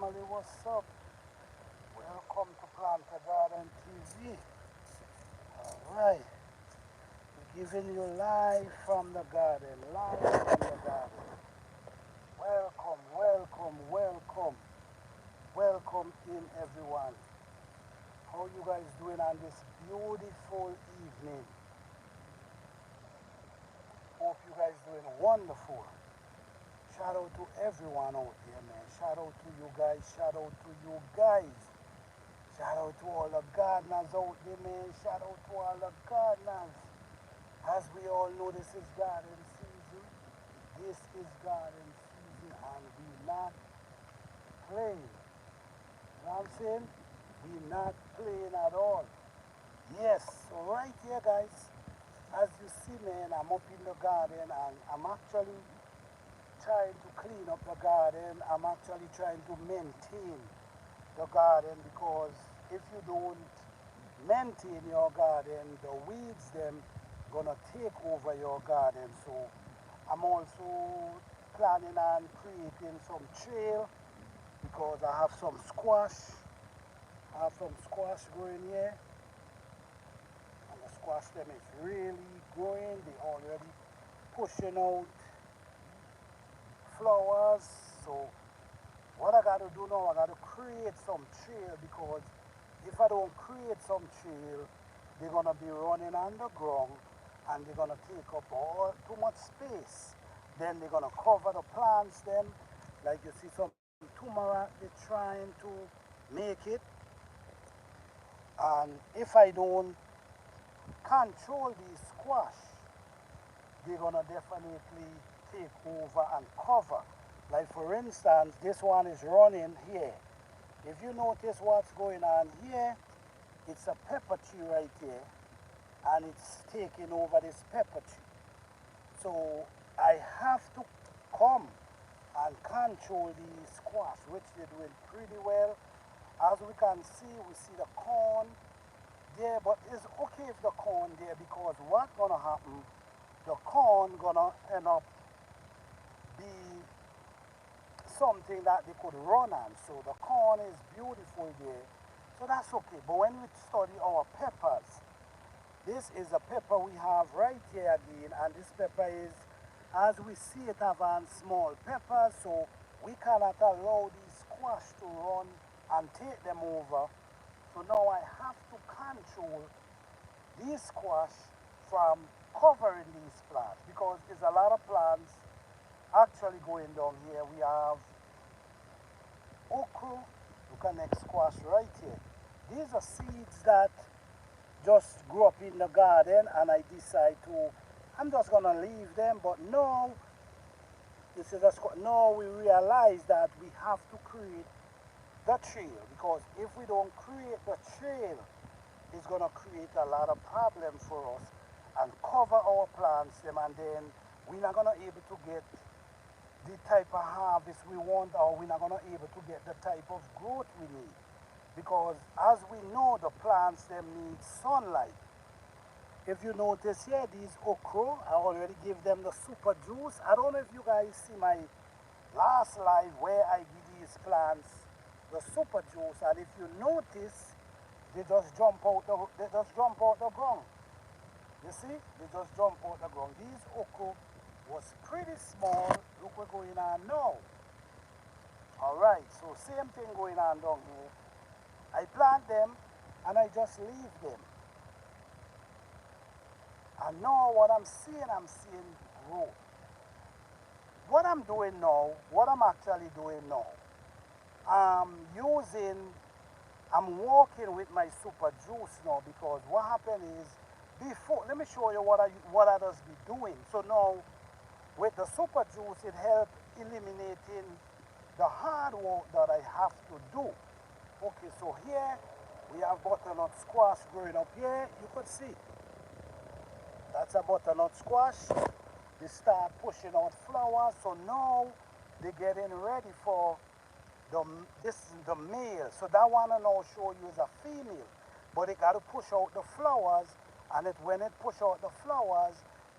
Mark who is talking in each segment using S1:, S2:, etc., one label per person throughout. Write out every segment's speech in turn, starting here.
S1: family, what's up? Welcome to Plant a Garden TV. Alright, we're giving you live from the garden, live from the garden. Welcome, welcome, welcome, welcome in everyone. How you guys doing on this beautiful evening? Hope you guys doing wonderful. Shout out to everyone out there, man. Shout out to you guys, shout out to you guys. Shout out to all the gardeners out there, man. Shout out to all the gardeners. As we all know, this is garden season. This is garden season, and we not playing. You know what I'm saying? We not playing at all. Yes, so right here, guys, as you see, man, I'm up in the garden, and I'm actually trying to clean up the garden. I'm actually trying to maintain the garden because if you don't maintain your garden, the weeds them gonna take over your garden. So I'm also planning on creating some trail because I have some squash. I have some squash growing here, and the squash them is really growing. They already pushing out flowers. So what I gotta do now, I gotta create some trail because if I don't create some trail, they're gonna be running underground and they're gonna take up all too much space. Then they're gonna cover the plants them. Like you see some turmeric, they're trying to make it. And if I don't control these squash, they're gonna definitely take over and cover. Like for instance, this one is running here. If you notice what's going on here, it's a pepper tree right here, and it's taking over this pepper tree. So I have to come and control the squash, which they're doing pretty well. As we can see the corn there, but it's okay if the corn there because what's gonna happen, the corn gonna end up be something that they could run on. So the corn is beautiful there. So that's okay. But when we study our peppers, this is a pepper we have right here again, and this pepper is, as we see it, have on small peppers, so we cannot allow these squash to run and take them over. So now I have to control these squash from covering these plants because there's a lot of plants actually going down here. We have okra, look at next squash right here. These are seeds that just grew up in the garden and I decide to, I'm just gonna leave them, but now, this is a, now we realize that we have to create the trail because if we don't create the trail, it's gonna create a lot of problems for us and cover our plants them, and then we're not gonna able to get the type of harvest we want, or we're not gonna able to get the type of growth we need. Because as we know, the plants them need sunlight. If you notice here, these okra, I already give them the super juice. I don't know if you guys see my last live where I give these plants the super juice, and if you notice, they just jump out the ground. You see? They just jump out the ground. These okra was pretty small. Look what's going on now. Alright, so same thing going on down here. I plant them and I just leave them. And now what I'm seeing growth. What I'm doing now, what I'm actually doing now, I'm working with my super juice now because what happened is, before, let me show you what I just be doing. So now, with the super juice, it helps eliminating the hard work that I have to do. Okay, so here we have butternut squash growing up here. You could see that's a butternut squash. They start pushing out flowers. So now they're getting ready for this is the male. So that one I now show you is a female, but they got to push out the flowers, and when it push out the flowers,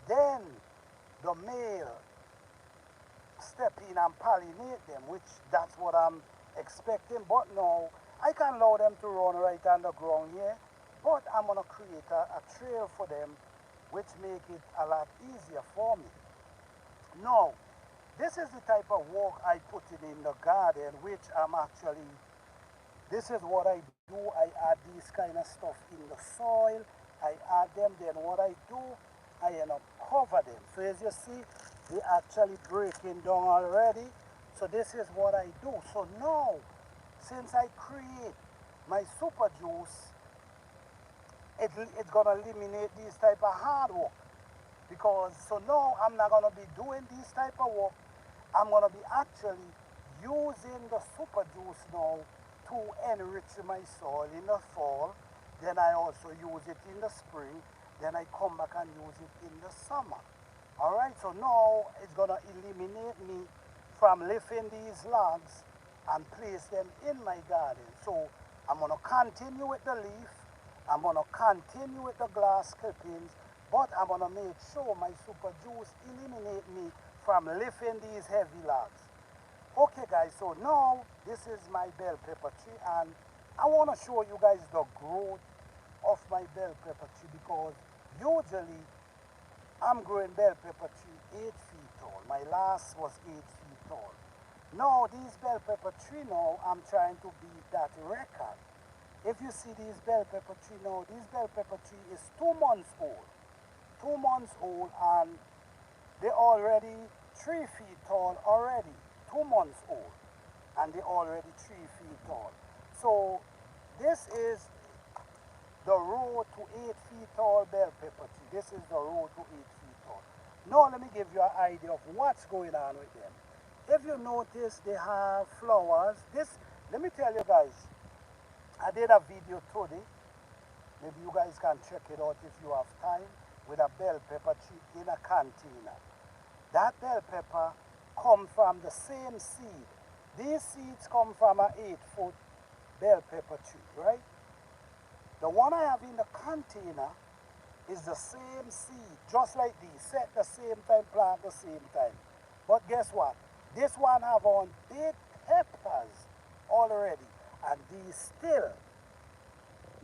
S1: then the male step in and pollinate them, which that's what I'm expecting, but no, I can allow them to run right on the ground here, but I'm gonna create a trail for them, which make it a lot easier for me. Now, this is the type of work I put in the garden, which I'm actually, this is what I do. I add these kind of stuff in the soil. I add them, then what I do, I end up cover them. So as you see, they actually breaking down already. So this is what I do. So now, since I create my super juice, it's gonna eliminate this type of hard work. Because so now I'm not gonna be doing this type of work. I'm gonna be actually using the super juice now to enrich my soil in the fall. Then I also use it in the spring. Then I come back and use it in the summer. All right, so now it's gonna eliminate me from lifting these logs and place them in my garden. So I'm gonna continue with the leaf. I'm gonna continue with the glass clippings, but I'm gonna make sure my super juice eliminate me from lifting these heavy logs. Okay guys, so now this is my bell pepper tree, and I wanna show you guys the growth of my bell pepper tree, because usually I'm growing bell pepper tree 8 feet tall. My last was 8 feet tall. Now these bell pepper tree now, I'm trying to beat that record. If you see these bell pepper tree now, this bell pepper tree is 2 months old. 2 months old, and they're already 3 feet tall already. 2 months old, and they're already 3 feet tall. So this is the road to 8 feet tall bell pepper tree. This is the road to 8 feet tall. Now let me give you an idea of what's going on with them. If you notice, they have flowers. This, let me tell you guys, I did a video today. Maybe you guys can check it out if you have time, with a bell pepper tree in a container. That bell pepper come from the same seed. These seeds come from an 8-foot bell pepper tree, right? The one I have in the container is the same seed, just like these. Set the same time, plant the same time. But guess what? This one have on big peppers already, and these still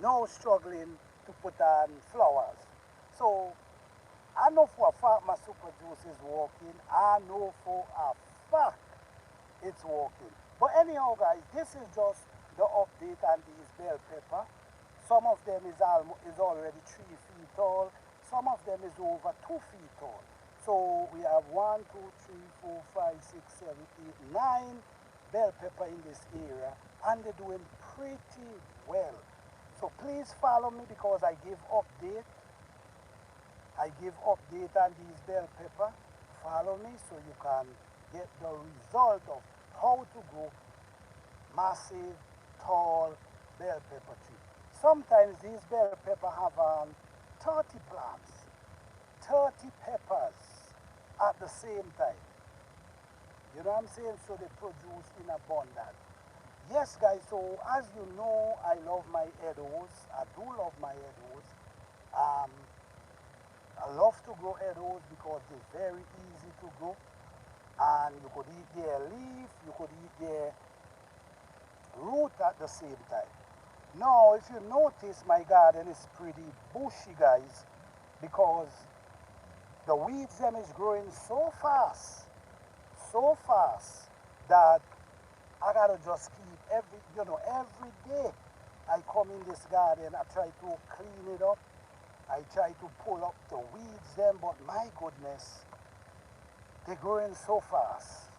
S1: now struggling to put on flowers. So I know for a fact my super juice is working. I know for a fact it's working. But anyhow guys, this is just the update on these bell pepper. Some of them is already 3 feet tall. Some of them is over 2 feet tall. So we have 1, 2, 3, 4, 5, 6, 7, 8, 9 bell pepper in this area, and they're doing pretty well. So please follow me, because I give update. I give update on these bell pepper. Follow me so you can get the result of how to grow massive, tall bell pepper tree. Sometimes these bell pepper have 30 plants, 30 peppers at the same time. You know what I'm saying? So they produce in abundance. Yes guys, so as you know, I love my edibles. I do love my edibles. I love to grow edibles because they're very easy to grow. And you could eat their leaf, you could eat their root at the same time. Now, if you notice, my garden is pretty bushy, guys, because the weeds them is growing so fast that I gotta just keep every day I come in this garden, I try to clean it up. I try to pull up the weeds them, but my goodness, they're growing so fast.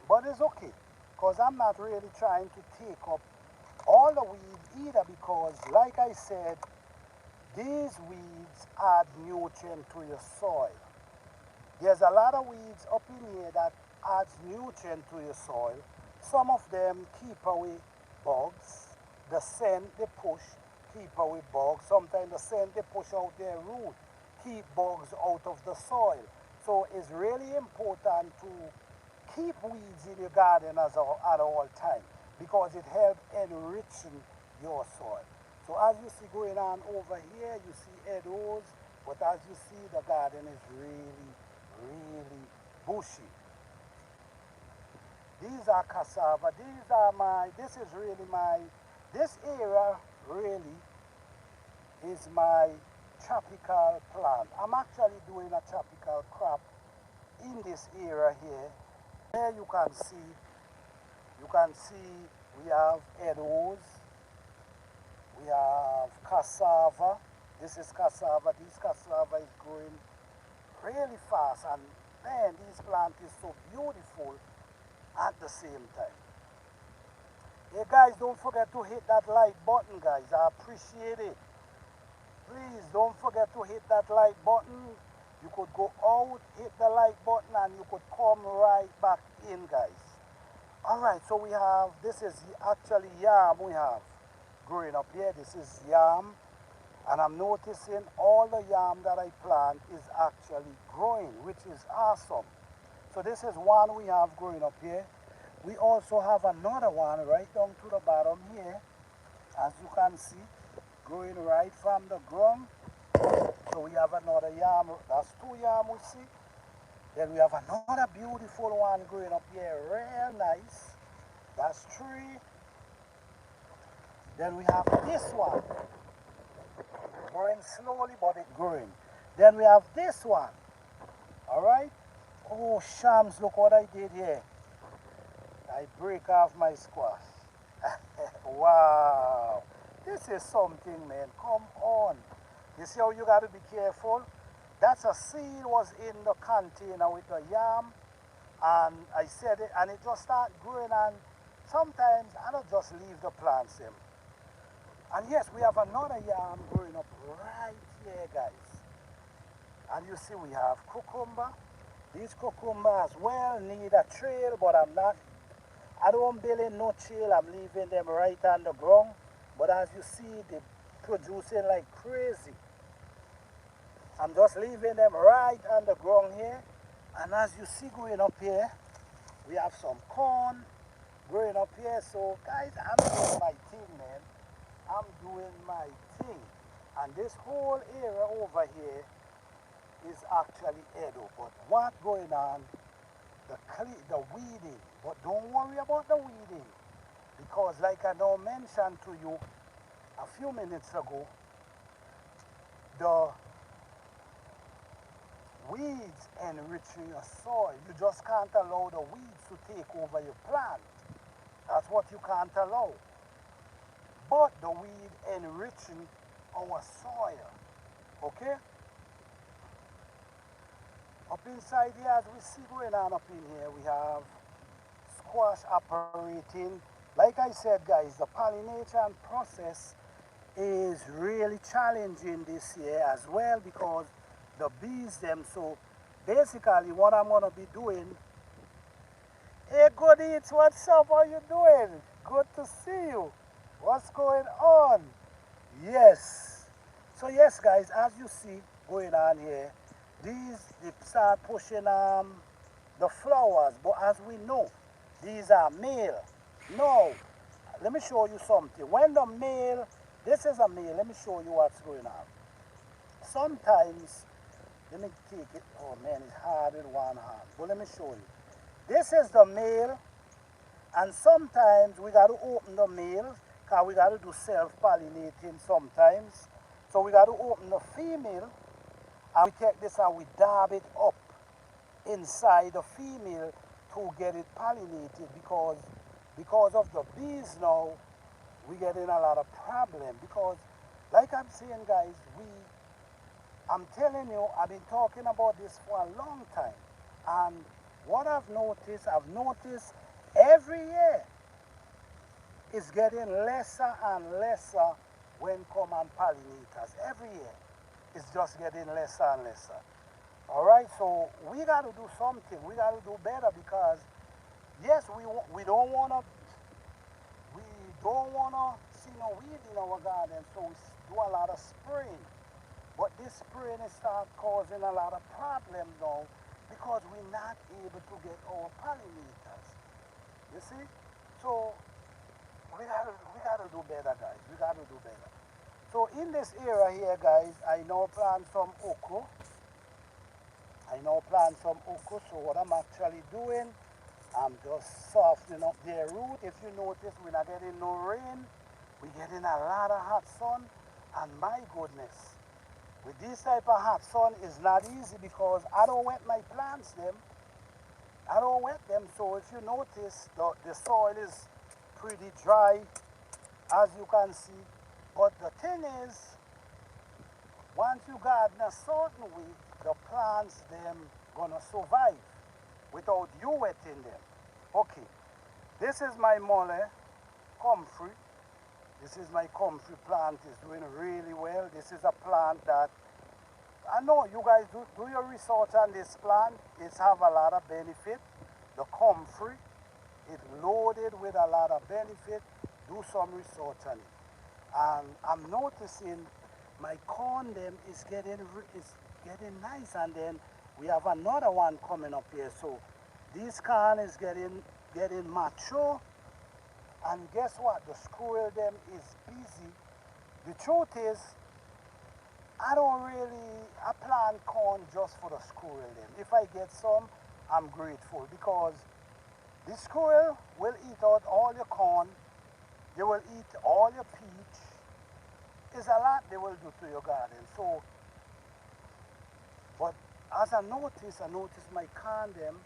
S1: But it's okay, because I'm not really trying to take up all the weeds either, because like I said, these weeds add nutrient to your soil. There's a lot of weeds up in here that adds nutrient to your soil. Some of them keep away bugs. The scent they push keep away bugs. Sometimes the scent they push out their root keep bugs out of the soil. So it's really important to keep weeds in your garden at all times, because it helps enriching your soil. So as you see going on over here, you see edibles, but as you see, the garden is really bushy. These are cassava. These are my, this is really my, this area really is my tropical plant. I'm actually doing a tropical crop in this area here. Here you can see we have edibles, we have cassava. This is cassava. This cassava is growing really fast, and man, this plant is so beautiful at the same time. Hey guys, don't forget to hit that like button, guys. I appreciate it. Please don't forget to hit that like button. You could go out, hit the like button, and you could come right back in, guys. Alright, so we have, this is actually yam we have growing up here. This is yam. And I'm noticing all the yam that I plant is actually growing, which is awesome. So this is one we have growing up here. We also have another one right down to the bottom here, as you can see, growing right from the ground. So we have another yam, that's two yam we see. Then we have another beautiful one growing up here, real nice. That's three. Then we have this one, growing slowly, but it's growing. Then we have this one, all right? Oh, shams, look what I did here. I break off my squash. Wow, this is something, man, come on. You see how you gotta be careful? That's a seed was in the container with the yam, and I said it, and it just start growing, and sometimes I don't just leave the plants in. And yes, we have another yam growing up right here, guys. And you see we have cucumber. These cucumber as well need a trail, but I don't build in no trail. I'm leaving them right on the ground. But as you see, they're producing like crazy. I'm just leaving them right on the ground here. And as you see growing up here, we have some corn growing up here. So guys, I'm doing my thing, man. I'm doing my thing. And this whole area over here is actually edible. But what's going on? The weeding. But don't worry about the weeding, because like I now mentioned to you a few minutes ago, the weeds enriching your soil. You just can't allow the weeds to take over your plant. That's what you can't allow. But the weed enriching our soil. Okay? Up inside here, as we see going on up in here, we have squash operating. Like I said, guys, the pollination process is really challenging this year as well, because the bees them. So basically what I'm going to be doing, hey good eats, what's up, how you doing? Good to see you. What's going on? Yes. So yes, guys, as you see going on here, they start pushing the flowers, but as we know, these are male. No, let me show you something. When the male, this is a male, let me show you what's going on. Sometimes, let me take it, oh man, it's hard with one hand, but let me show you. This is the male, and sometimes we got to open the male, because we got to do self-pollinating sometimes. So we got to open the female, and we take this and we dab it up inside the female to get it pollinated, because of the bees now, we're getting a lot of problem. Because like I'm saying, guys, I'm telling you, I've been talking about this for a long time. And what I've noticed every year it's getting lesser and lesser when come on pollinators. Every year it's just getting lesser and lesser. All right, so we got to do something. We got to do better, because yes, we don't want to see no weed in our garden, so we do a lot of spraying. But this spraying is start causing a lot of problems now, because we're not able to get our pollinators. You see? So we gotta do better, guys. We gotta do better. So in this area here, guys, I now plant some okra. So what I'm actually doing, I'm just softening up their root. If you notice, we're not getting no rain. We're getting a lot of hot sun. And my goodness, with this type of hot sun, it's not easy because I don't wet my plants them. I don't wet them. So if you notice, the soil is pretty dry, as you can see. But the thing is, once you garden a certain way, the plants them gonna survive without you wetting them. Okay, this is my mole, comfrey. This is my comfrey plant. It's doing really well. This is a plant that I know you guys do your research on this plant. It's have a lot of benefit. The comfrey, it's loaded with a lot of benefit. Do some research on it. And I'm noticing my corn them is getting nice, and then we have another one coming up here. So this corn is getting mature, and guess what? The squirrel them is busy. The truth is, I don't really I plant corn just for the squirrel them. If I get some, I'm grateful because the squirrel will eat out all your corn. They will eat all your peach. It's a lot they will do to your garden. So, but as I notice my corn them.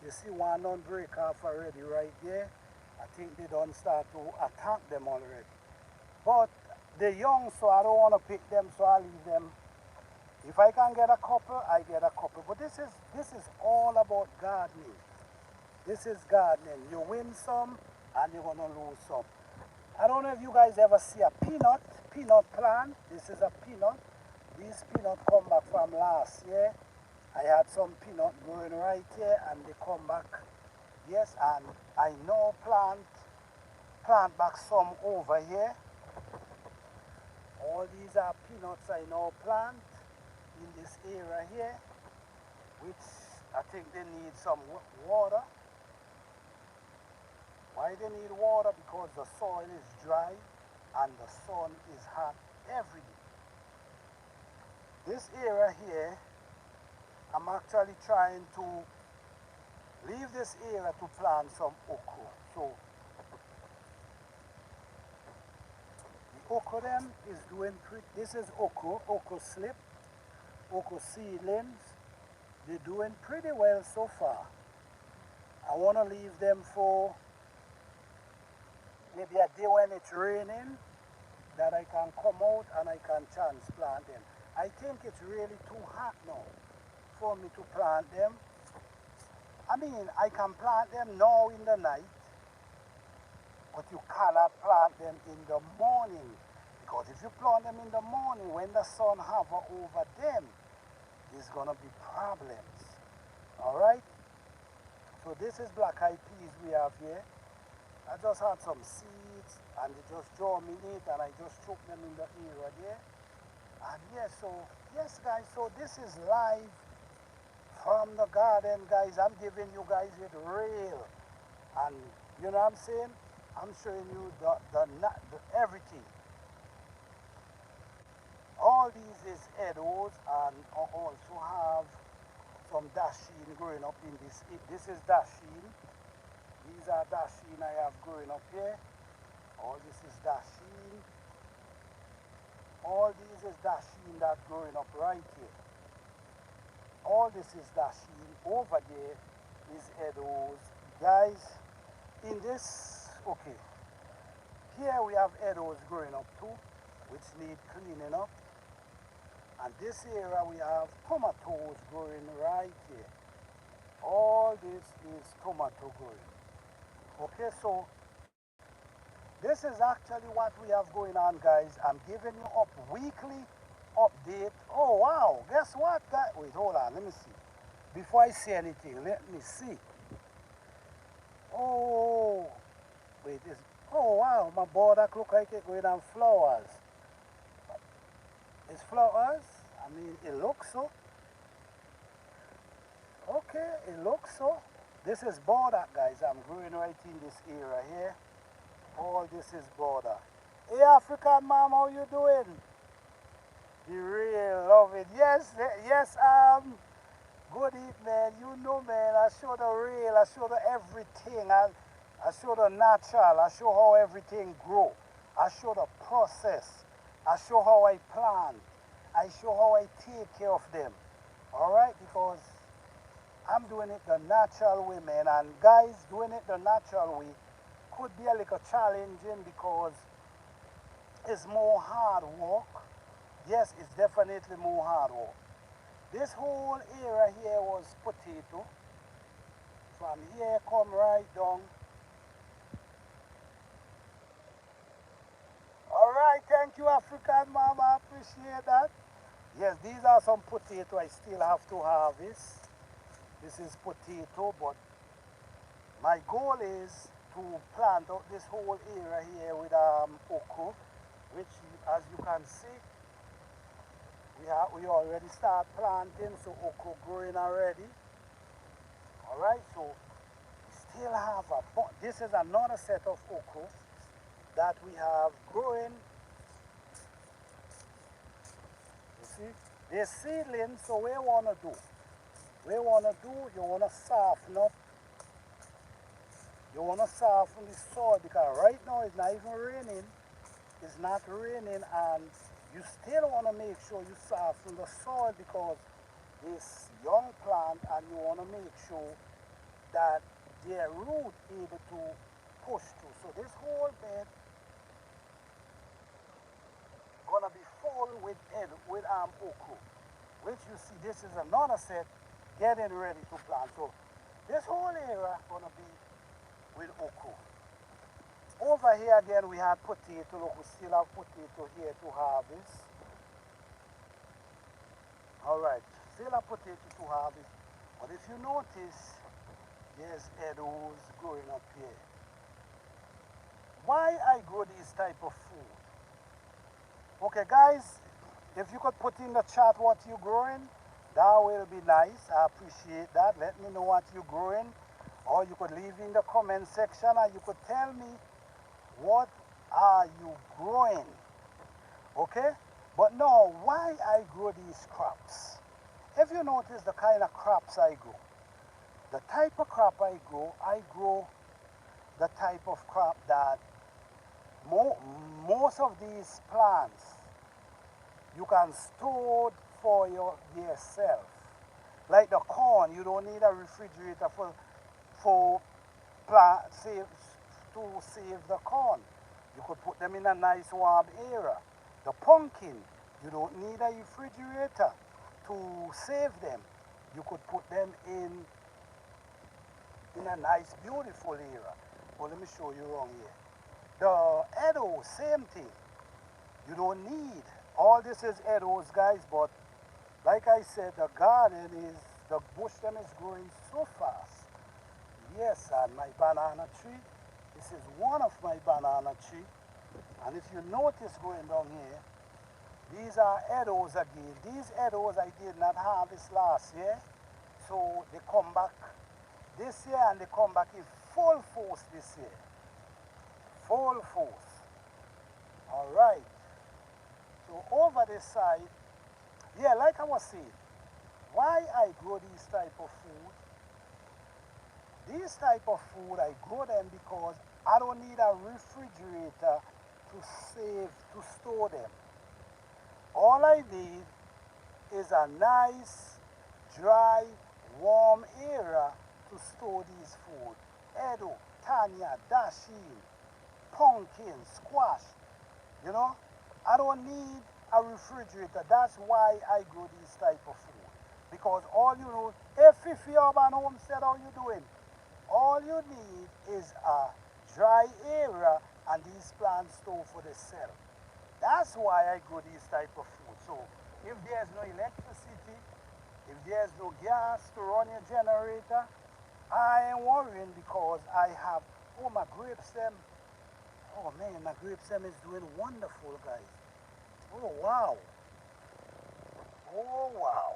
S1: You see one don't break off already right there. I think they don't start to attack them already. But they're young, so I don't want to pick them, so I leave them. If I can get a couple, I get a couple. But this is all about gardening. This is gardening. You win some and you're gonna lose some. I don't know if you guys ever see a peanut plant. This is a peanut. These peanuts come back from last year. I had some peanut growing right here and they come back. Yes, and I now plant back some over here. All these are peanuts I now plant in this area here, which I think they need some water. Why they need water? Because the soil is dry and the sun is hot every day. This area here, I'm actually trying to leave this area to plant some okra. So the okra then is doing pretty. This is okra slip, okra seedlings. They're doing pretty well so far. I want to leave them for maybe a day when it's raining that I can come out and I can transplant them. I think it's really too hot now for me to plant them. I mean, I can plant them now in the night, but you cannot plant them in the morning. Because if you plant them in the morning, when the sun hover over them, there's gonna be problems. All right? So this is black-eyed peas we have here. I just had some seeds and they just germinate and I just took them in the area there. And yes, so, yes guys, so this is live from the garden, guys. I'm giving you guys it real. And you know what I'm saying? I'm showing you the everything. All these is edibles and I also have some dasheen growing up in this. This is dasheen. These are dasheen I have growing up here. All this is dasheen. All these is dasheen that's growing up right here. All this is dasheen. Over there is edibles. Guys, in this, okay, here we have edibles growing up too, which need cleaning up. And this area we have tomatoes growing right here. All this is tomato growing. Okay, so this is actually what we have going on, guys. I'm giving you up weekly update. Oh wow, guess what, guys? Wait, hold on, let me see. Before I say anything, let me see. Oh, wait, oh wow, my border look like it going on flowers. It's flowers? I mean, it looks so. Okay, it looks so. This is border, guys. I'm growing right in this area here. All this is border. Hey, African mom, how you doing? You really love it. Yes, yes, Good eat, man. You know, man, I show the real, I show the everything. I show the natural, I show how everything grow. I show the process. I show how I plant. I show how I take care of them. Alright? Because I'm doing it the natural way, man. And guys, doing it the natural way could be a little challenging because it's more hard work. Yes, it's definitely more hard work. This whole area here was potato. From here come right down. Alright, thank you African mama, I appreciate that. Yes, these are some potato I still have to harvest. This is potato, but my goal is to plant out this whole area here with okra, which as you can see, we already start planting, so okra growing already. Alright, so we still have this is another set of okra that we have growing. You see, they're seedlings, so we want to do? You want to soften up. You want to soften the soil because right now it's not even raining. It's not raining, and you still want to make sure you soften the soil because this young plant, and you want to make sure that their root able to push through. So this whole bed gonna be full with okra, which you see this is another set getting ready to plant. So this whole area gonna be with okra. Over here again we had potato. Look, we still have potato here to harvest. Alright, still have potato to harvest. But if you notice, there's edibles growing up here. Why I grow this type of food? Okay guys, if you could put in the chat what you're growing, that will be nice. I appreciate that. Let me know what you're growing. Or you could leave in the comment section and you could tell me what are you growing. Okay? But no, why I grow these crops? If you notice the kind of crops I grow, the type of crop I grow the type of crop that most of these plants you can store for yourself. Like the corn, you don't need a refrigerator for to save the corn. You could put them in a nice warm area. The pumpkin, you don't need a refrigerator to save them. You could put them in a nice beautiful area. Well, let me show you wrong here. The edible, same thing. You don't need, all this is edibles guys, but like I said, the garden is, the bush them is growing so fast. Yes, and my banana tree, this is one of my banana tree. And if you notice going down here, these are edibles again. These edibles I did not harvest last year, so they come back this year and they come back in full force this year. Full force. Alright. So over this side, yeah, like I was saying, why I grow these type of food? These type of food, I grow them because I don't need a refrigerator to store them. All I need is a nice, dry, warm area to store these food. Edo, Tanya, Dashin, pumpkin, squash. You know, I don't need a refrigerator. That's why I grow these type of food. Because all you know, if Fifi Urban Homestead, how you doing? All you need is a dry area and these plants store for the sell. That's why I grow these type of food. So if there's no electricity, if there's no gas to run your generator, I ain't worrying because I have, oh my grapes them, oh man, my grapes them is doing wonderful guys. Oh wow. Oh wow.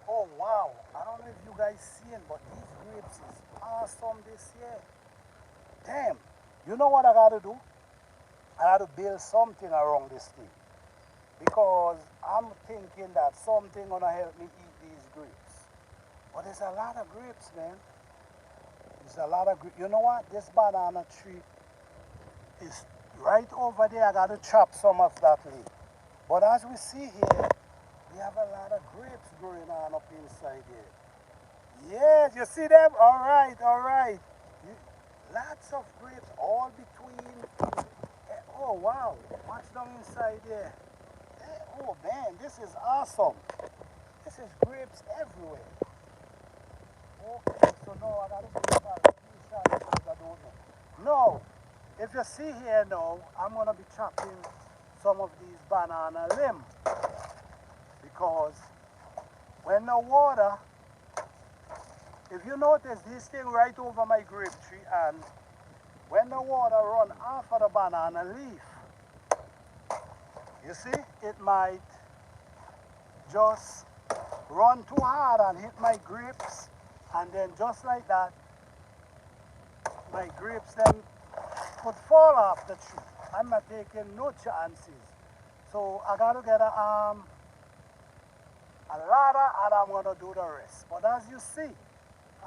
S1: Oh wow. I don't know if you guys seeing, but these grapes is awesome this year. Damn. You know what I gotta do? I gotta build something around this thing. Because I'm thinking that something gonna help me eat these grapes. But there's a lot of grapes, man. There's a lot of grapes. You know what? This banana tree is right over there. I got to chop some of that leaf. But as we see here, we have a lot of grapes growing on up inside here. Yes, you see them? All right, all right. Lots of grapes all between. Oh, wow. Watch down inside there. Oh, man, this is awesome. This is grapes everywhere. Okay, so now I got to go back. I don't know. No, if you see here now, I'm going to be chopping some of these banana limb. Because when the water, if you notice this thing right over my grape tree, and when the water run off of the banana leaf, you see, it might just run too hard and hit my grapes, and then just like that, my grapes then could fall off the tree. I'm not taking no chances. So I gotta get a ladder and I'm gonna do the rest. But as you see,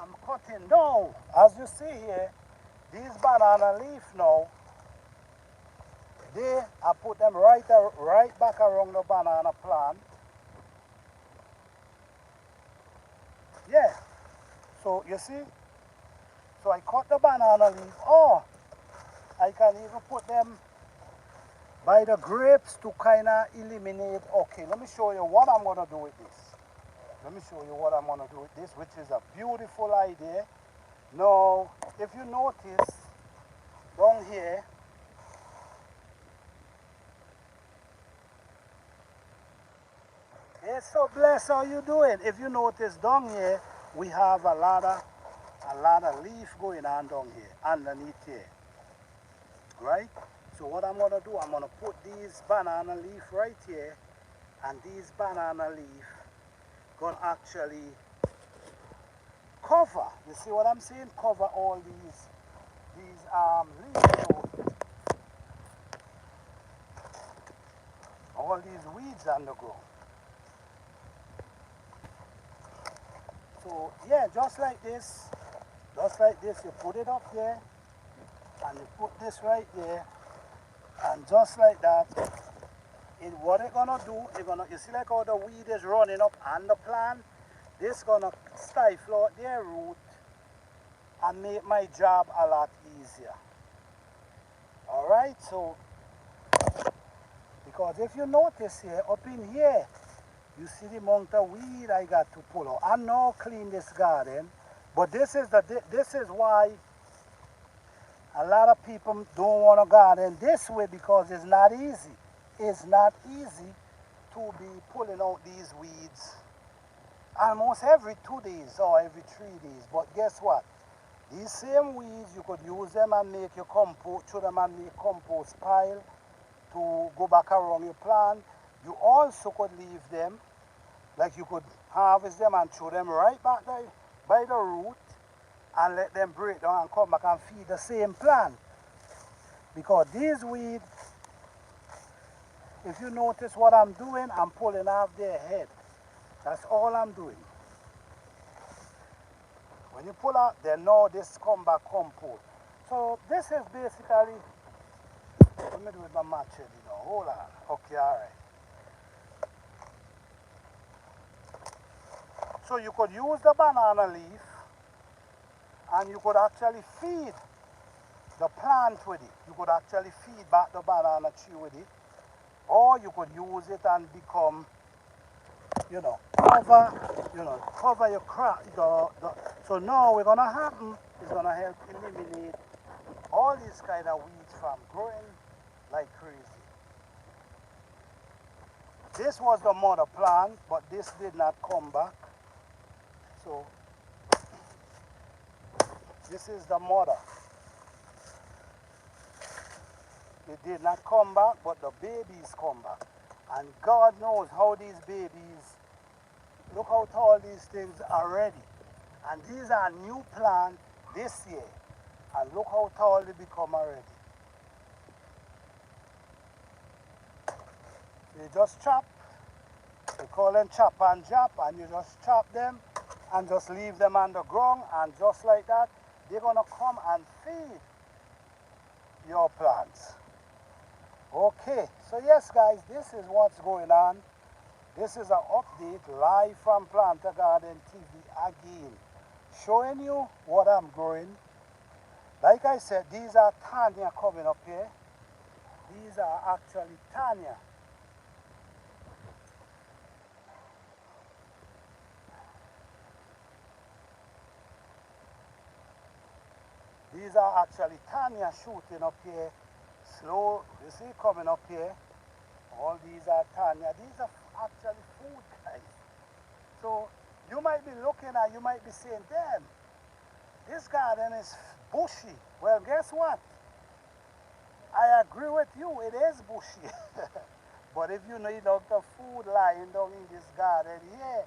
S1: I'm cutting down. As you see here, these banana leaf now, I put them right back around the banana plant. Yeah. So you see? So I cut the banana leaf. Oh, I can even put them by the grapes to kind of eliminate. Okay, let me show you what I'm going to do with this. Let me show you what I'm going to do with this, which is a beautiful idea. Now, if you notice down here, yes, so bless, how you doing? If you notice down here, we have a lot of leaf going on down here, underneath here, right? So what I'm gonna do, I'm gonna put these banana leaf right here, and these banana leaf gonna actually cover. You see what I'm saying? Cover all these leaves, all these weeds on the ground. So yeah, just like this, you put it up there, and you put this right there, and just like that, what it's gonna do, you see like how the weed is running up on the plant, this gonna stifle out their root and make my job a lot easier. Alright, so, because if you notice here, up in here, you see the amount of weed I got to pull out. I now clean this garden, but this is why a lot of people don't want to garden this way, because it's not easy. It's not easy to be pulling out these weeds almost every 2 days or every 3 days. But guess what? These same weeds, you could use them and make your compost, throw them and make compost pile to go back around your plant. You also could leave them, like you could harvest them and throw them right back there by the root and let them break down and come back and feed the same plant. Because these weeds, if you notice what I'm doing, I'm pulling off their head. That's all I'm doing. When you pull out, then now this come back compost. So this is basically, let me do it with my machete now. Hold on. Okay, all right. So you could use the banana leaf and you could actually feed the plant with it. You could actually feed back the banana tree with it. Or you could use it and become, cover your crop. So now what's gonna happen is gonna help eliminate all these kind of weeds from growing like crazy. This was the mother plant, but this did not come back. So this is the mother. It did not come back, but the babies come back. And God knows how these babies, look how tall these things are already. And these are new plants this year. And look how tall they become already. So you just chop We call them chop and drop, and you just chop them and just leave them on the ground, and just like that, they're gonna come and feed your plants. Okay, so yes guys, this is what's going on. This is an update live from Planter Garden TV again, showing you what I'm growing. Like I said, these are Tanya coming up here. These are actually Tanya. These are actually Tanya shooting up here. Slow, you see, coming up here. All these are Tanya. These are actually food, guys. So you might be looking and you might be saying, damn, this garden is bushy. Well, guess what? I agree with you, it is bushy. But if you need out the food lying down in this garden, yeah,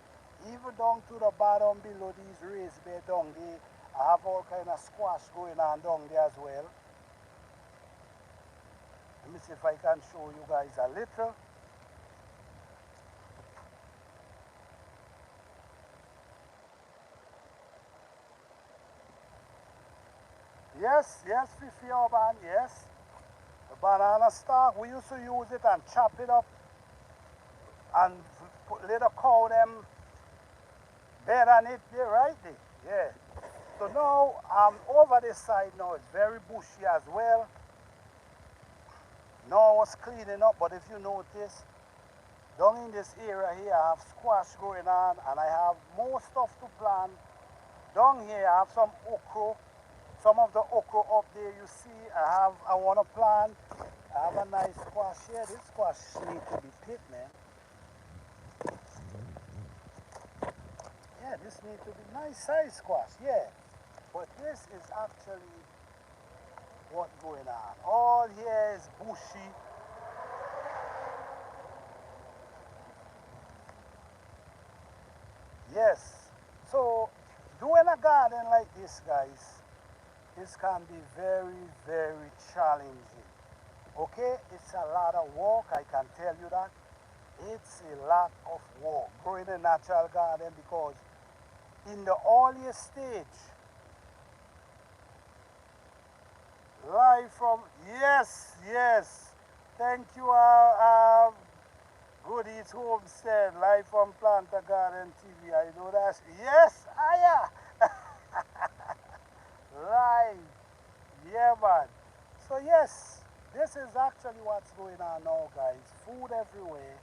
S1: even down to the bottom below these raised bed down there, I have all kind of squash going on down there as well. Let me see if I can show you guys a little. Yes, yes, Fifi Urban, yes. The banana stalk, we used to use it and chop it up and put little cow them bed on it there, right there. Yeah. So now over this side now it's very bushy as well. Now I was cleaning up, but if you notice, down in this area here I have squash going on and I have more stuff to plant. Down here I have some okra. Some of the okra up there you see I want to plant. I have a nice squash here. This squash needs to be picked, man. Yeah, this needs to be nice size squash, yeah. But this is actually what's going on. All here is bushy. Yes. So doing a garden like this, guys, this can be very, very challenging. Okay, it's a lot of work, I can tell you that. It's a lot of work growing a natural garden because in the earliest stage, live from, yes, yes, thank you, Good Eats Homestead, live from Planter Garden TV. I know that. Yes, Aya, live, yeah, man. So yes, this is actually what's going on now, guys. Food everywhere.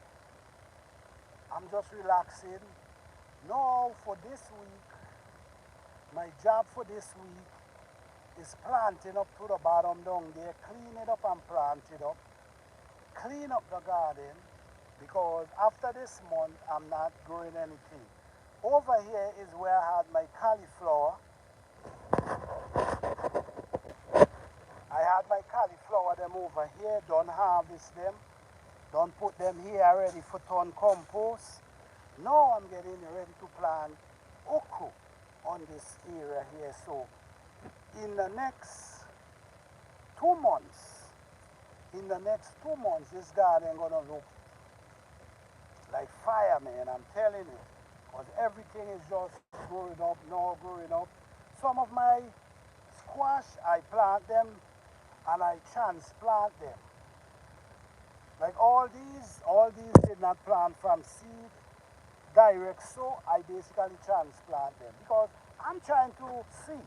S1: I'm just relaxing. Now for this week, my job for this week is planting up to the bottom down there, clean it up and plant it up, clean up the garden, because after this month I'm not growing anything. Over here is where I had my cauliflower. I had my cauliflower them over here, don't harvest them, don't put them here ready for turn compost. Now I'm getting ready to plant okra on this area here. So in the next 2 months, this garden gonna look like fire, man, I'm telling you. Because everything is just growing up, now growing up. Some of my squash, I plant them and I transplant them. Like all these did not plant from seed direct, so I basically transplant them because I'm trying to see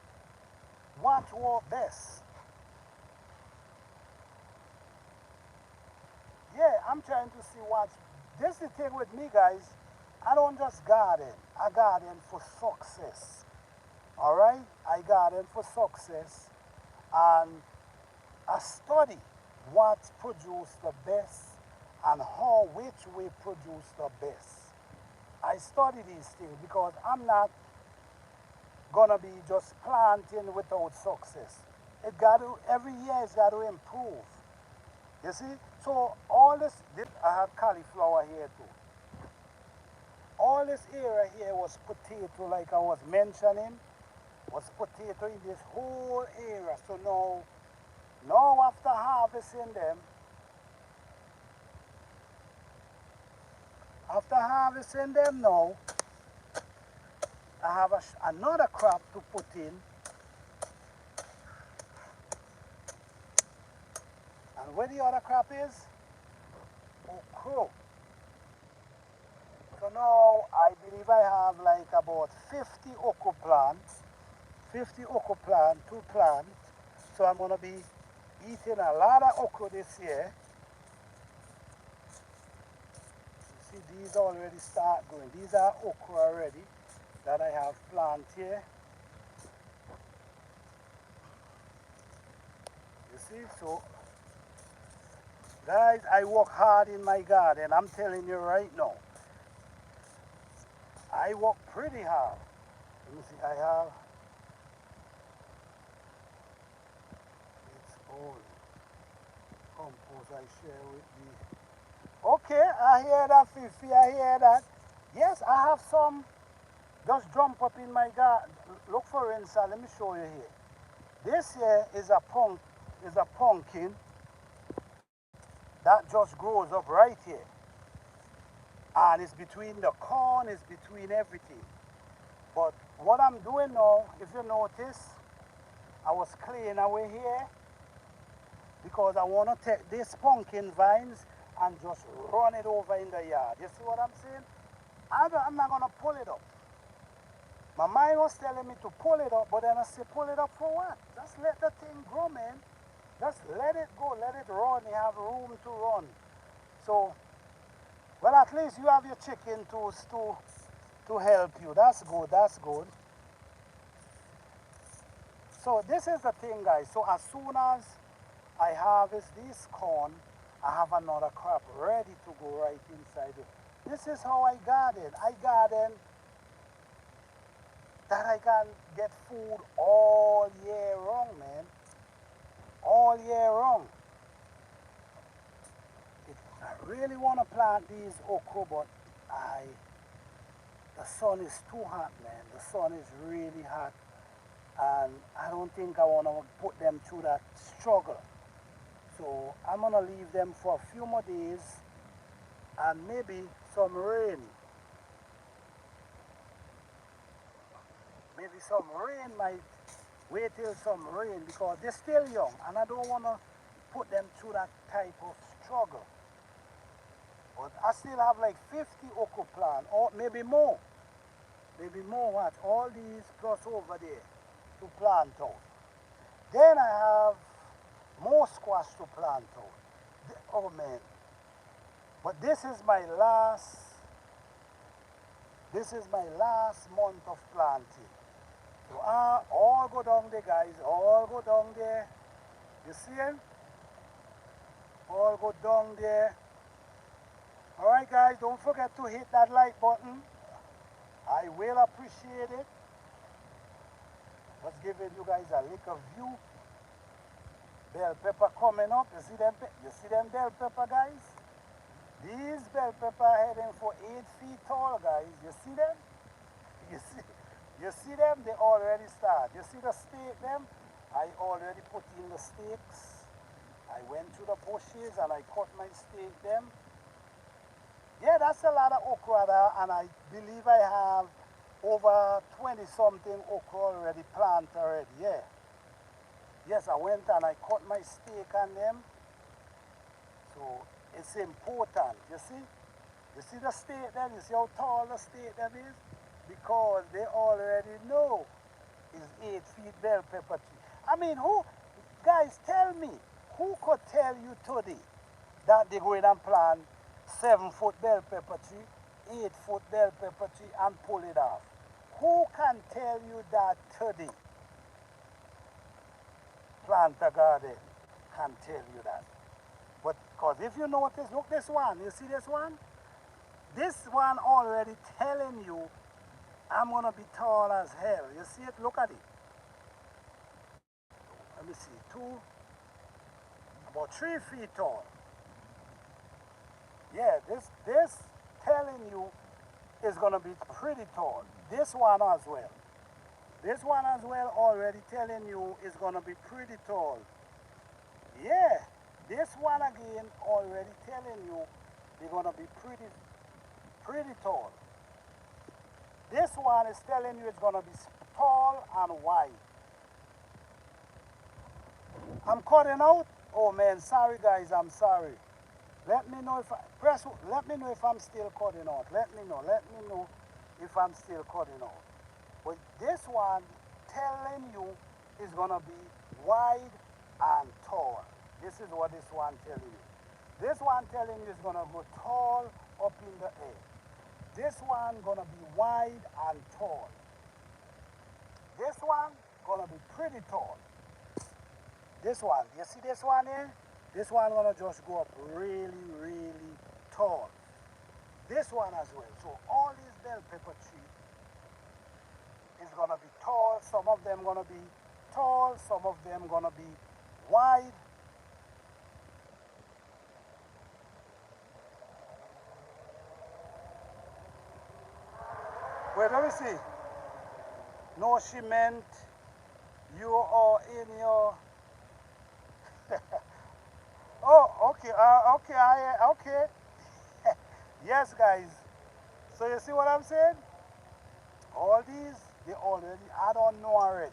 S1: what works best. Yeah, I'm trying to see what's. This is the thing with me, guys. I don't just garden. I garden for success. All right? I garden for success, and I study what produce the best and how which way produce the best. I study these things because I'm not gonna be just planting without success. It got to every year it's got to improve. You see? So all this I have cauliflower here too. All this area here was potato, like I was mentioning, was potato in this whole area. So now after harvesting them, After harvesting them now, I have another crop to put in. And where the other crop is? Okra. So now I believe I have like about 50 okra plants. 50 okra plants to plant. So I'm going to be eating a lot of okra this year. You see, these already start going. These are okra already that I have planted here. You see, so guys, I work hard in my garden. I'm telling you right now. I work pretty hard. Let me see, I have, it's all compost I share with the, okay, I hear that, Fifi, I hear that. Yes, I have some just jump up in my garden. Look for instance, let me show you here. This here is a pumpkin that just grows up right here. And it's between the corn, it's between everything. But what I'm doing now, if you notice, I was clearing away here because I want to take these pumpkin vines and just run it over in the yard. You see what I'm saying? I'm not going to pull it up. My mind was telling me to pull it up, but then I said, pull it up for what? Just let the thing grow, man. Just let it go, let it run. You have room to run. So, well, at least you have your chicken to help you. That's good, that's good. So this is the thing, guys. So as soon as I harvest this corn, I have another crop ready to go right inside it. This is how I garden. I garden that I can get food all year round, man. All year round. I really want to plant these okra, but the sun is too hot, man. The sun is really hot. And I don't think I want to put them through that struggle. So I'm going to leave them for a few more days and maybe some rain. Maybe some rain might wait till some rain because they're still young and I don't want to put them through that type of struggle. But I still have like 50 okra plants or maybe more. Maybe more what? All these plus over there to plant out. Then I have more squash to plant out. Oh man. But this is my last month of planting. So all go down there, guys. All go down there. You see them? All go down there. Alright guys, don't forget to hit that like button. I will appreciate it. Just giving you guys a little view. Bell pepper coming up. You see them bell pepper, guys? These bell pepper are heading for 8 feet tall, guys. You see them? You see them? They already start. You see the stake them? I already put in the stakes. I went to the bushes and I cut my stake them. Yeah, that's a lot of okra there, and I believe I have over 20 something okra already planted already, yeah. Yes, I went and I cut my stake on them. So it's important, you see? You see the stake them? You see how tall the stake them is? Because they already know it's 8 feet bell pepper tree. I mean, guys, tell me, who could tell you today that they're going and plant 7-foot bell pepper tree, 8-foot bell pepper tree and pull it off? Who can tell you that today? Plant a garden can tell you that. But because if you notice, look this one, you see this one? This one already telling you I'm going to be tall as hell. You see it? Look at it. Let me see, about 3 feet tall. Yeah, this telling you is going to be pretty tall. This one as well. This one as well already telling you is going to be pretty tall. Yeah, this one again already telling you they're going to be pretty pretty tall. This one is telling you it's going to be tall and wide. I'm cutting out. Oh man, sorry guys, I'm sorry. Let me know if let me know if I'm still cutting out. Let me know if I'm still cutting out. But this one telling you is gonna be wide and tall. This is what this one telling you. This one telling you is gonna go tall up in the air. This one gonna be wide and tall. This one gonna be pretty tall. This one, you see this one here? This one gonna just go up really, really tall. This one as well. So all these bell pepper trees is gonna be tall. Some of them gonna be tall. Some of them gonna be wide. Wait, let me see. Nourishment. You are in your. Oh, okay. Okay. Okay. Yes, guys. So you see what I'm saying? All these, they already. I don't know already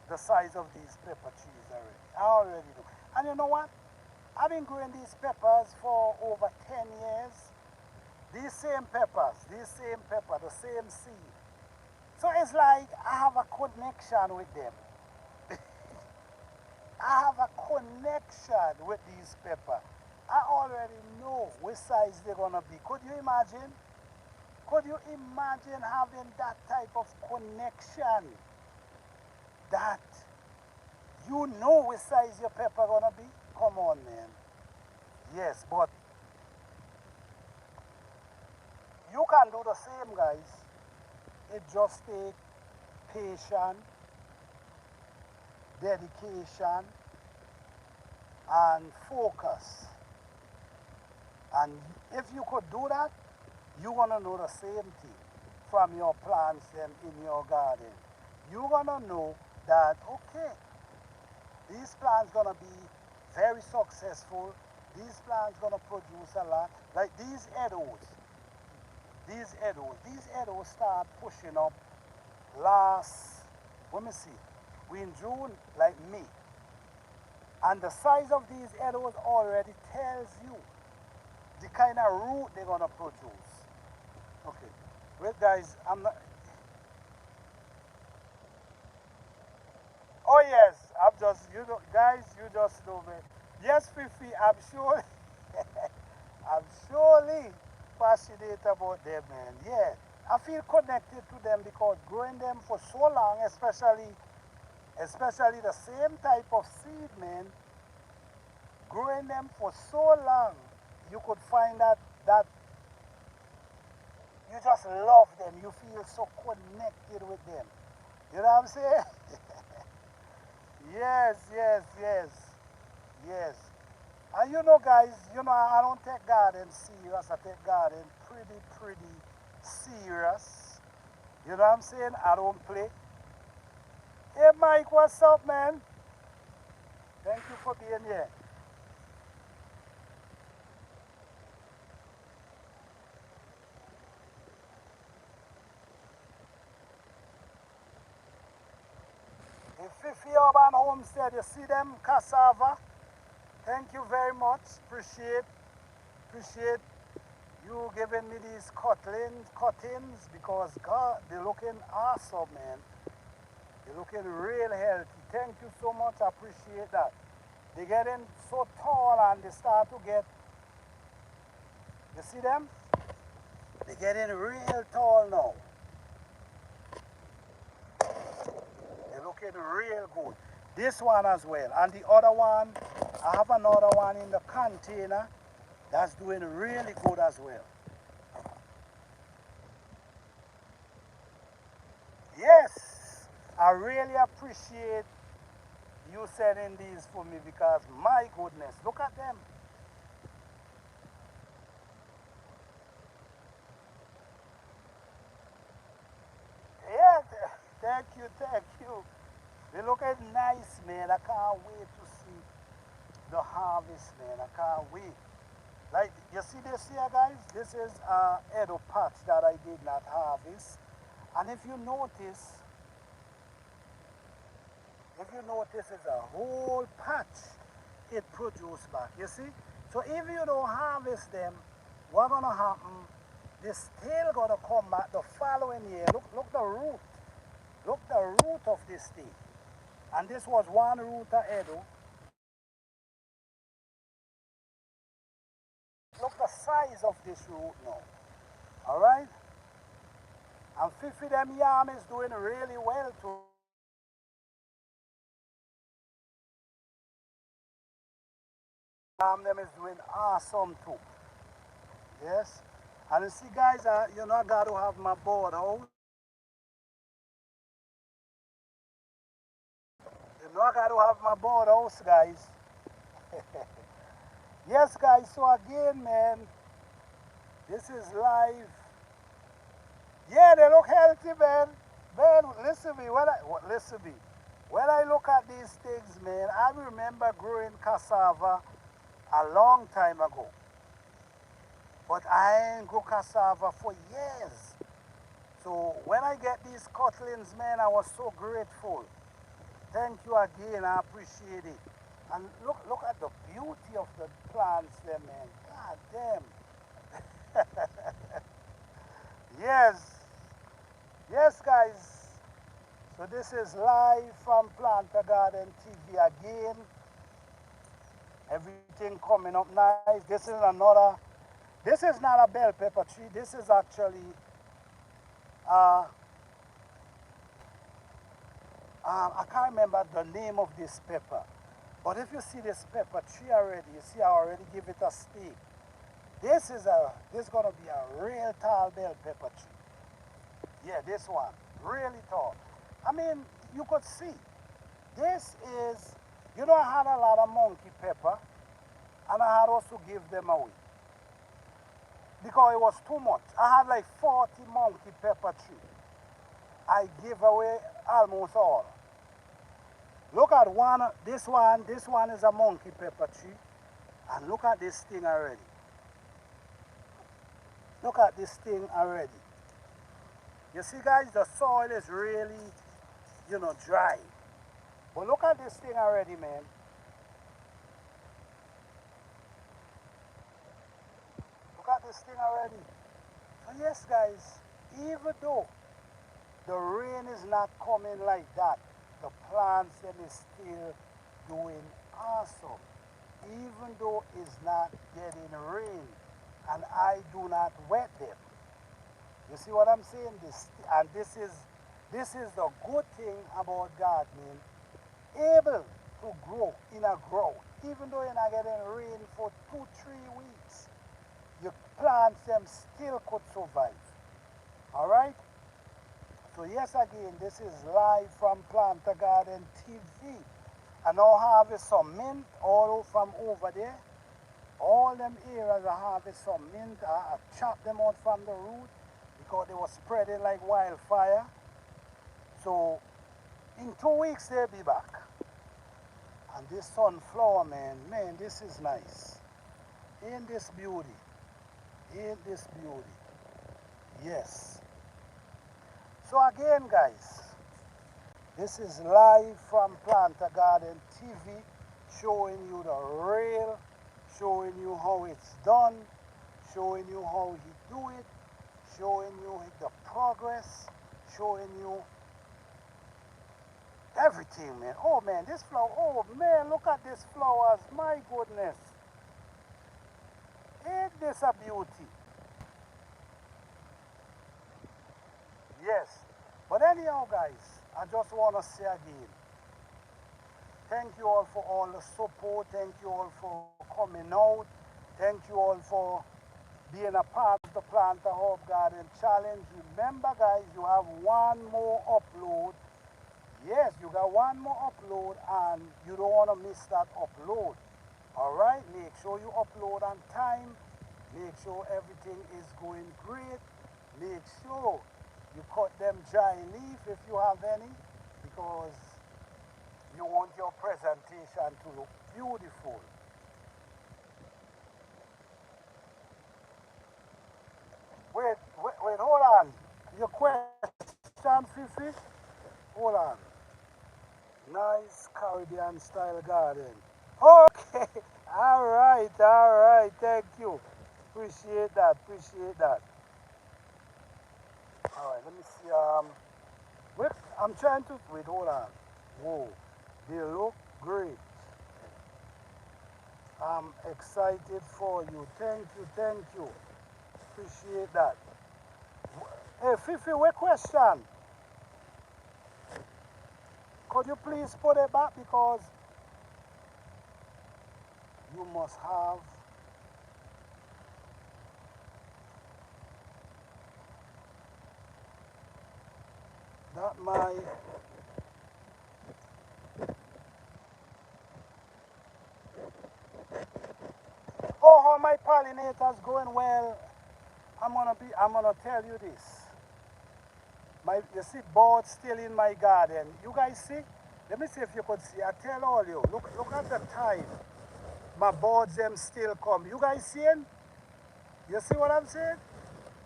S1: the size of these pepper trees already. I already know. And you know what? I've been growing these peppers for over 10 years. These same peppers, the same seed. So it's like I have a connection with them. I have a connection with these peppers. I already know which size they're gonna be. Could you imagine? Could you imagine having that type of connection? That you know which size your pepper gonna be? Come on, man. Yes, but you can do the same, guys. It just takes patience, dedication, and focus. And if you could do that, you're gonna know the same thing from your plants and in your garden. You're gonna know that, okay, these plants gonna be very successful. These plants gonna produce a lot. Like these eddos. These eddos start pushing up last, let me see, we in June, like May. And the size of these eddos already tells you the kind of root they're gonna produce. Okay, wait guys, I'm not, oh yes, I'm just, you know, guys, you just know me. Yes, Fifi, I'm sure, I'm surely passionate about them, man. Yeah, I feel connected to them because growing them for so long, especially the same type of seed, man. Growing them for so long, you could find that you just love them. You feel so connected with them. You know what I'm saying? Yes, yes, yes, yes. And you know, guys, you know, I don't take garden serious. I take garden pretty serious. You know what I'm saying? I don't play. Hey, Mike, what's up, man? Thank you for being here. In Fifi Urban Homestead, you see them cassava? Thank you very much. Appreciate you giving me these cuttings because God, they're looking awesome, man. They're looking real healthy. Thank you so much. I appreciate that. They're getting so tall and they start to get, you see them? They're getting real tall now. They're looking real good. This one as well. And the other one, I have another one in the container that's doing really good as well. Yes, I really appreciate you sending these for me because my goodness, look at them. Yeah, thank you. They look nice, man. I can't wait to see the harvest, man. I can't wait. Like, you see this here, guys? This is Edo patch that I did not harvest. And if you notice, it's a whole patch it produced back. You see? So if you don't harvest them, what's gonna happen? This still gonna come back the following year. Look the root. Look the root of this thing. And this was one root of Edo. Look the size of this root now. Alright? And Fifi them yam is doing really well too. Them is doing awesome too. Yes? And you see guys, you know I got to have my board house. You know I got to have my board house, guys. Yes guys, so again man, this is live. Yeah, they look healthy, man. Man, listen to me. Listen to me. When I look at these things, man, I remember growing cassava a long time ago. But I ain't grow cassava for years. So when I get these cutlings, man, I was so grateful. Thank you again. I appreciate it. And look at the beauty of the plants there, man. God damn. Yes. Yes, guys. So this is live from Planter Garden TV again. Everything coming up nice. This is not a bell pepper tree. This is actually, I can't remember the name of this pepper. But if you see this pepper tree already, you see I already give it a stake. This is gonna be a real tall bell pepper tree. Yeah, this one, really tall. I mean, you could see. This is, I had a lot of monkey pepper, and I had also give them away because it was too much. I had like 40 monkey pepper tree. I give away almost all. Look at this one is a monkey pepper tree, and look at this thing already. Look at this thing already. You see guys, the soil is really, dry. But look at this thing already, man. Look at this thing already. So yes, guys, even though the rain is not coming like that, the plants them is still doing awesome. Even though it's not getting rain and I do not wet them. You see what I'm saying? This is the good thing about gardening. Able to grow in a growth. Even though you're not getting rain for 2-3 weeks, your plants them still could survive. Alright? So yes again, this is live from Planter Garden TV. I now harvest some mint all from over there. All them areas I harvest some mint. I chop them out from the root because they were spreading like wildfire. So in 2 weeks they'll be back. And this sunflower, man, this is nice. Ain't this beauty? Ain't this beauty? Yes. So again, guys, this is live from Planter Garden TV, showing you the real, showing you how it's done, showing you how he do it, showing you the progress, showing you everything, man. Oh, man, this flower. Oh, man, look at these flowers. My goodness. Ain't this a beauty? Yes. But anyhow, guys, I just want to say again, thank you all for all the support. Thank you all for coming out. Thank you all for being a part of the Planter Herb Garden Challenge. Remember, guys, you have one more upload. Yes, you got one more upload and you don't want to miss that upload. Alright, make sure you upload on time. Make sure everything is going great. Make sure you cut them dry leaf if you have any, because you want your presentation to look beautiful. Fifi? Hold on. Nice Caribbean style garden. Okay. All right. Thank you. Appreciate that. All right, let me see. Wait, I'm trying to wait. Hold on. Whoa, they look great. I'm excited for you. Thank you. Appreciate that. Hey, Fifi, what question? Could you please put it back because you must have that my oh how my pollinators going well. I'm gonna tell you this. You see boards still in my garden. You guys see? Let me see if you could see. I tell all you. Look at the time. My boards them still come. You guys seeing? You see what I'm saying?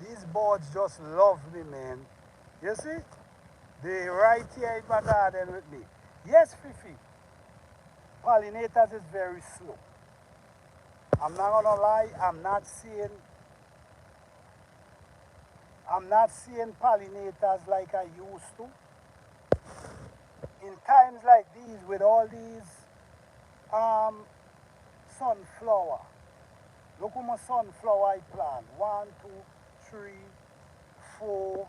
S1: These boards just love me, man. You see? They right here in my garden with me. Yes, Fifi. Pollinators is very slow. I'm not gonna lie, I'm not seeing pollinators like I used to. In times like these with all these um sunflower. Look how much sunflower I plant. One, two, three, four,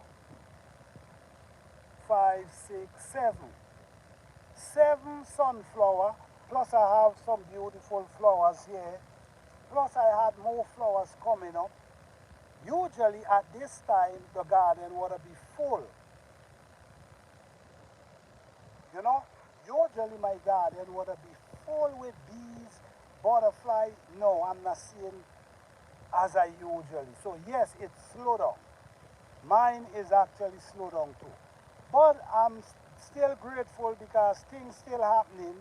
S1: five, six, seven. Seven sunflower. Plus I have some beautiful flowers here. Plus I had more flowers coming up. Usually at this time the garden would be full. You know? Usually my garden would be full with bees, butterflies. No, I'm not seeing as I usually. So yes, it's slow down. Mine is actually slow down too. But I'm still grateful because things still happening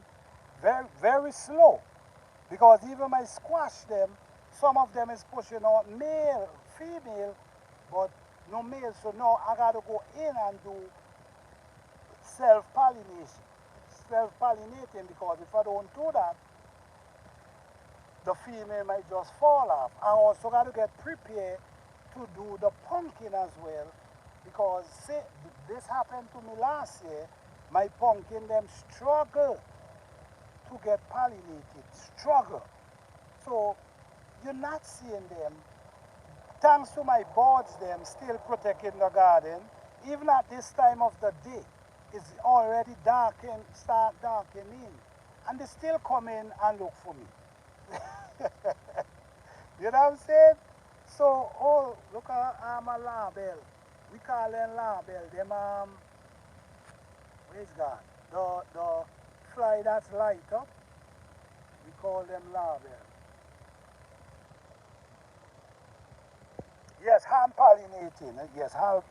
S1: very slow. Because even my squash them, some of them is pushing out male, female, but no male. So now I gotta go in and do self-pollination. Self-pollinating because if I don't do that, the female might just fall off. I also got to get prepared to do the pumpkin as well because see, this happened to me last year. My pumpkin them struggle to get pollinated, struggle. So you're not seeing them. Thanks to my boards them still protecting the garden, even at this time of the day, it's already start darkening. And they still come in and look for me. You know what I'm saying? So, oh, look at a label. We call them label. Them, where's God? The fly that's light up, we call them label. Yes, hand pollinating. Yes, hand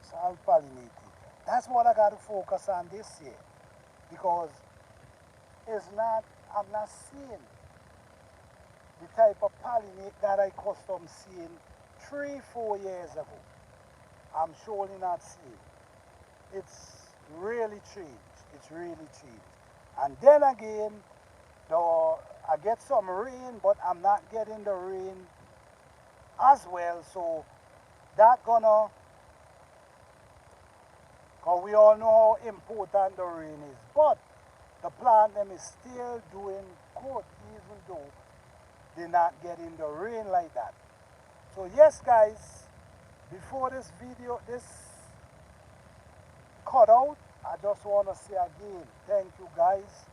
S1: pollinating. That's what I got to focus on this year. Because I'm not seeing the type of pollinate that I custom seeing 3, 4 years ago. I'm surely not seeing. It's really changed. It's really changed. And then again, I get some rain, but I'm not getting the rain as well. So that gonna, cause we all know how important the rain is. But the plant them is still doing good, even though they're not getting the rain like that. So yes, guys, before this video, this cut out, I just want to say again, thank you guys.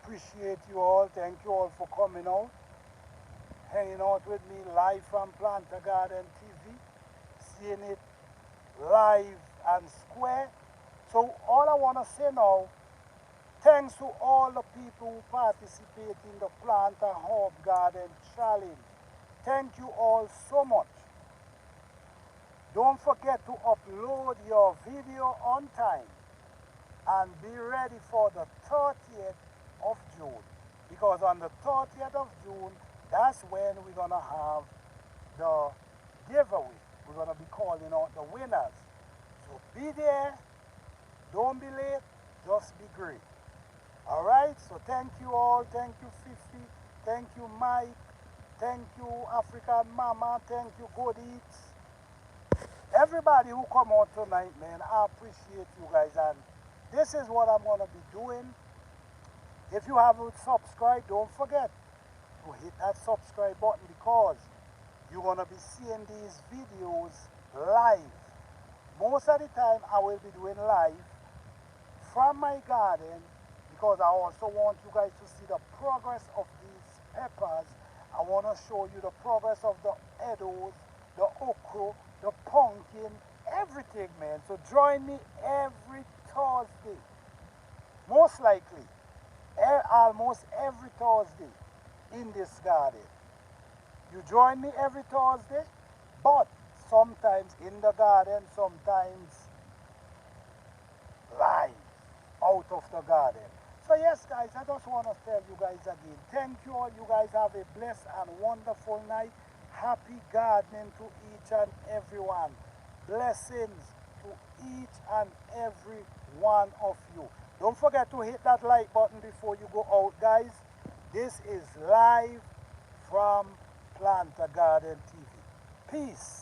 S1: Appreciate you all. Thank you all for coming out, hanging out with me live from Planter Garden TV, seeing it live and square. So all I want to say now, thanks to all the people who participate in the Planter Herb Garden Challenge. Thank you all so much. Don't forget to upload your video on time and be ready for the 30th of June. Because on the 30th of June, that's when we're going to have the giveaway. We're going to be calling out the winners. So be there, Don't be late, just be great. All right, so thank you all. Thank you, Fifi. Thank you, Mike. Thank you, African Mama. Thank you, Good Eats. Everybody who come out tonight, man, I appreciate you guys. And this is what I'm going to be doing. If you haven't subscribed, don't forget to hit that subscribe button because you're going to be seeing these videos live. Most of the time, I will be doing live from my garden because I also want you guys to see the progress of these peppers. I want to show you the progress of the edos, the okra, the pumpkin, everything, man. So join me every Thursday. Most likely, almost every Thursday in this garden. You join me every Thursday, but sometimes in the garden, sometimes live out of the garden. So yes, guys, I just want to tell you guys again, thank you all. You guys have a blessed and wonderful night. Happy gardening to each and every one. Blessings to each and every one of you. Don't forget to hit that like button before you go out, guys. This is live from Plant a Garden TV. Peace.